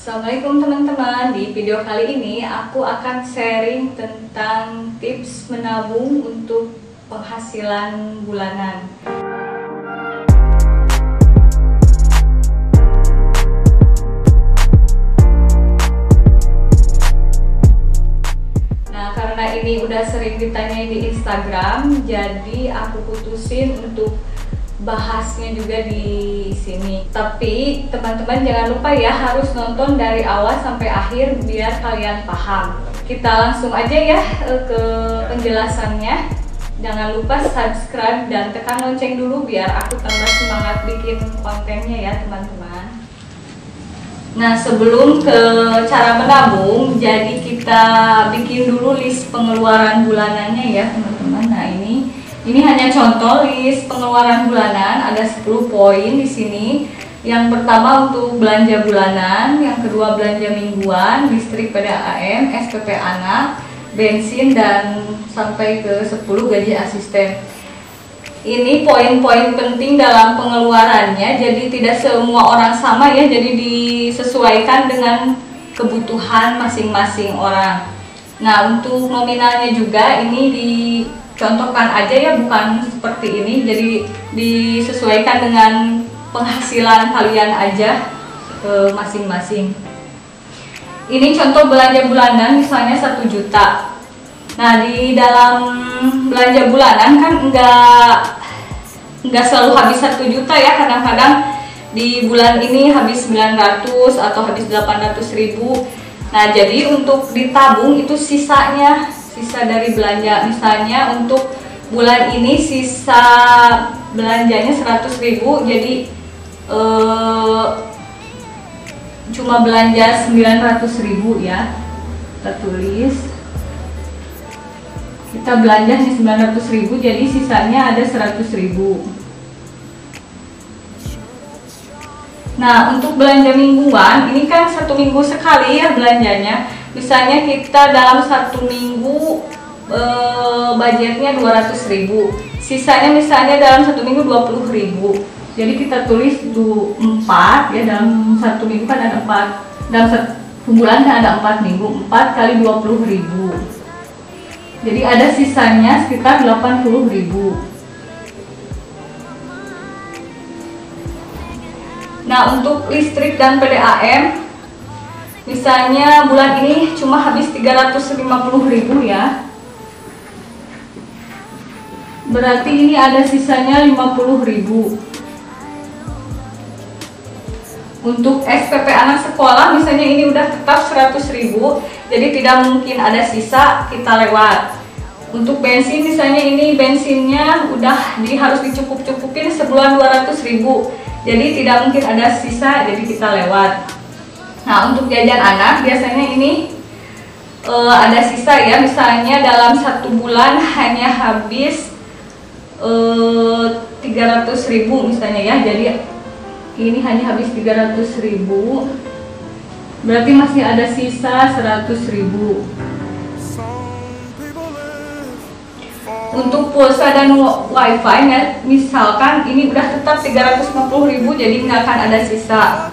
Assalamualaikum teman-teman. Di video kali ini aku akan sharing tentang tips menabung untuk penghasilan bulanan. Nah, karena ini udah sering ditanya di Instagram, jadi aku putusin untuk bahasnya juga di sini. Tapi teman-teman jangan lupa ya, harus nonton dari awal sampai akhir biar kalian paham. Kita langsung aja ya ke penjelasannya. Jangan lupa subscribe dan tekan lonceng dulu biar aku tambah semangat bikin kontennya ya teman-teman. Nah, sebelum ke cara menabung, jadi kita bikin dulu list pengeluaran bulanannya ya teman-teman. Nah, ini hanya contoh list pengeluaran bulanan, ada 10 poin di sini. Yang pertama untuk belanja bulanan, yang kedua belanja mingguan, listrik, PDAM, SPP anak, bensin, dan sampai ke 10 gaji asisten. Ini poin-poin penting dalam pengeluarannya, jadi tidak semua orang sama ya, jadi disesuaikan dengan kebutuhan masing-masing orang. Nah, untuk nominalnya juga ini dicontohkan aja ya, bukan seperti ini, jadi disesuaikan dengan penghasilan kalian aja masing-masing. Ini contoh belanja bulanan, misalnya 1 juta. Nah, di dalam belanja bulanan kan enggak selalu habis 1 juta ya, kadang-kadang di bulan ini habis 900 atau habis 800.000. Nah, jadi untuk ditabung itu sisa dari belanja. Misalnya untuk bulan ini sisa belanjanya 100.000, jadi cuma belanja 900.000 ya. Kita tulis, kita belanja 900.000, jadi sisanya ada 100.000. Nah, untuk belanja mingguan, ini kan 1 minggu sekali ya belanjanya. Misalnya kita dalam 1 minggu budgetnya 200.000, sisanya misalnya dalam 1 minggu 20.000. Jadi kita tulis 4 ya, dalam 1 minggu kan ada 4, dalam 1 bulan kan ada 4 minggu, 4 kali 20.000. Jadi ada sisanya sekitar 80.000. Nah, untuk listrik dan PDAM, misalnya bulan ini cuma habis 350.000 ya. Berarti ini ada sisanya 50.000. Untuk SPP anak sekolah misalnya ini udah tetap 100.000, jadi tidak mungkin ada sisa, kita lewat. Untuk bensin misalnya ini bensinnya udah harus dicukup-cukupin sebulan 200.000, jadi tidak mungkin ada sisa, jadi kita lewat. Nah, untuk jajan anak biasanya ini ada sisa ya, misalnya dalam 1 bulan hanya habis 300.000 misalnya ya, jadi ini hanya habis 300.000, berarti masih ada sisa 100.000. Untuk pulsa dan wifi ya, misalkan ini udah tetap 350.000, jadi nggak akan ada sisa.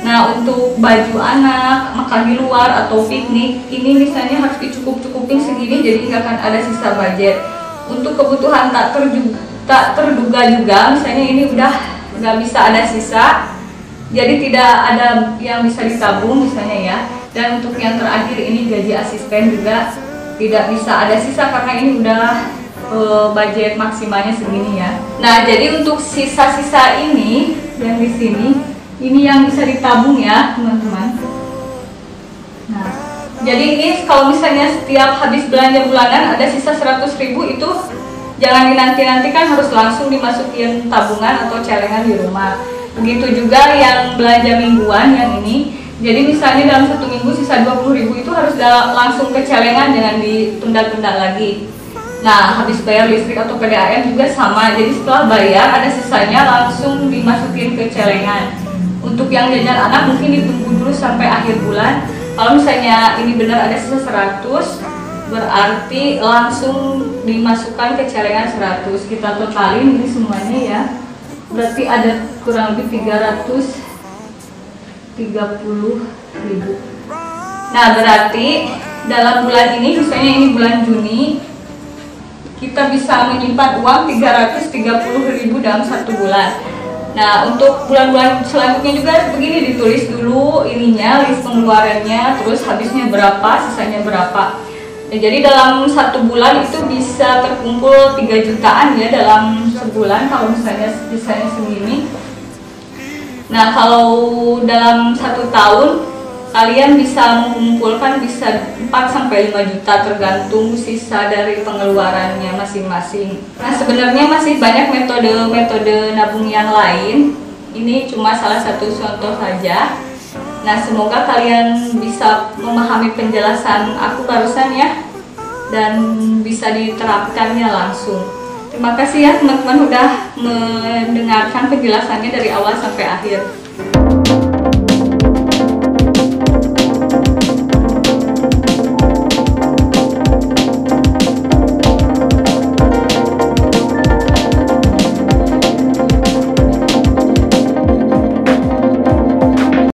Nah, untuk baju anak, makan di luar atau piknik, ini misalnya harus dicukup-cukupin segini, jadi nggak akan ada sisa budget. Untuk kebutuhan tak terduga juga, misalnya ini udah nggak bisa ada sisa, jadi tidak ada yang bisa ditabung misalnya ya. Dan untuk yang terakhir ini gaji asisten juga tidak bisa ada sisa karena ini udah budget maksimalnya segini ya. Nah, jadi untuk sisa-sisa ini yang di sini, ini yang bisa ditabung ya teman-teman. Nah, jadi ini kalau misalnya setiap habis belanja bulanan ada sisa 100.000, itu jangan dinanti-nantikan, harus langsung dimasukin tabungan atau celengan di rumah. Begitu juga yang belanja mingguan yang ini. Jadi misalnya dalam 1 minggu sisa 20.000, itu harus langsung ke celengan, jangan ditunda-tunda lagi. Nah, habis bayar listrik atau PDAM juga sama. Jadi setelah bayar ada sisanya langsung dimasukin ke celengan. Untuk yang jajan anak mungkin ditunggu dulu sampai akhir bulan. Kalau misalnya ini benar ada sisa 100, berarti langsung dimasukkan ke celengan 100. Kita totalin ini semuanya ya, berarti ada kurang lebih 300 30.000. Nah, berarti dalam bulan ini, misalnya ini bulan Juni, kita bisa menyimpan uang 330.000 dalam 1 bulan. Nah, untuk bulan-bulan selanjutnya juga begini, ditulis dulu ininya, list pengeluarannya, terus habisnya berapa, sisanya berapa. Nah, jadi dalam 1 bulan itu bisa terkumpul 3 jutaan ya dalam sebulan kalau misalnya sisanya segini. Nah, kalau dalam 1 tahun kalian bisa mengumpulkan bisa 4-5 juta tergantung sisa dari pengeluarannya masing-masing. Nah, sebenarnya masih banyak metode nabung yang lain. Ini cuma salah satu contoh saja. Nah, semoga kalian bisa memahami penjelasan aku barusan ya, dan bisa diterapkannya langsung. Terima kasih ya teman-teman udah mendengarkan penjelasannya dari awal sampai akhir.